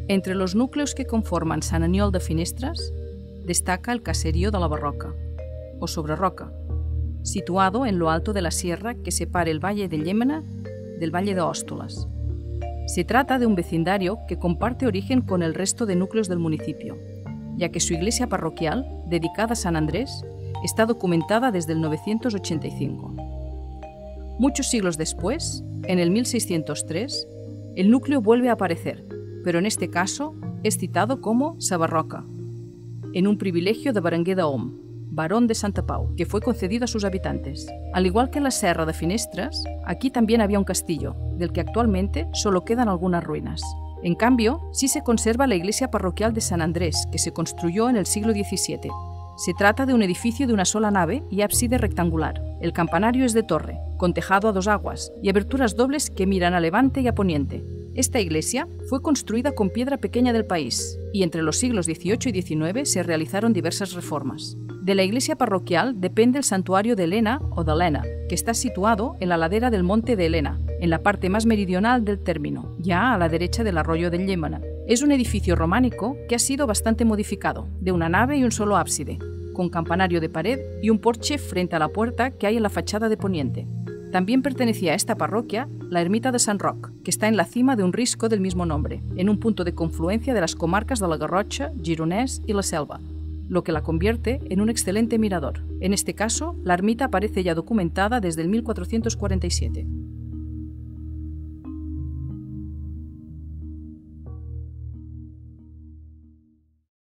Entre los núcleos que conforman Sant Aniol de Finestres, destaca el caserío de la Barroca, o Sobreroca, situado en lo alto de la sierra que separa el Valle de Llémena del Valle de Óstolas. Se trata de un vecindario que comparte origen con el resto de núcleos del municipio, ya que su iglesia parroquial, dedicada a San Andrés, está documentada desde el 985. Muchos siglos después, en el 1603, el núcleo vuelve a aparecer, pero en este caso es citado como Sabarroca, en un privilegio de Berenguer d'Om, barón de Santa Pau, que fue concedido a sus habitantes. Al igual que en la Serra de Finestres, aquí también había un castillo, del que actualmente solo quedan algunas ruinas. En cambio, sí se conserva la iglesia parroquial de San Andrés, que se construyó en el siglo XVII. Se trata de un edificio de una sola nave y ábside rectangular. El campanario es de torre, con tejado a dos aguas y aberturas dobles que miran a levante y a poniente. Esta iglesia fue construida con piedra pequeña del país y entre los siglos XVIII y XIX se realizaron diversas reformas. De la iglesia parroquial depende el santuario de Helena o de Helena, que está situado en la ladera del monte de Helena, en la parte más meridional del término, ya a la derecha del arroyo del Llémena. Es un edificio románico que ha sido bastante modificado, de una nave y un solo ábside, con campanario de pared y un porche frente a la puerta que hay en la fachada de poniente. También pertenecía a esta parroquia la ermita de Sant Roc, que está en la cima de un risco del mismo nombre, en un punto de confluencia de las comarcas de la Garrotxa, Gironès y la Selva, lo que la convierte en un excelente mirador. En este caso, la ermita aparece ya documentada desde el 1447.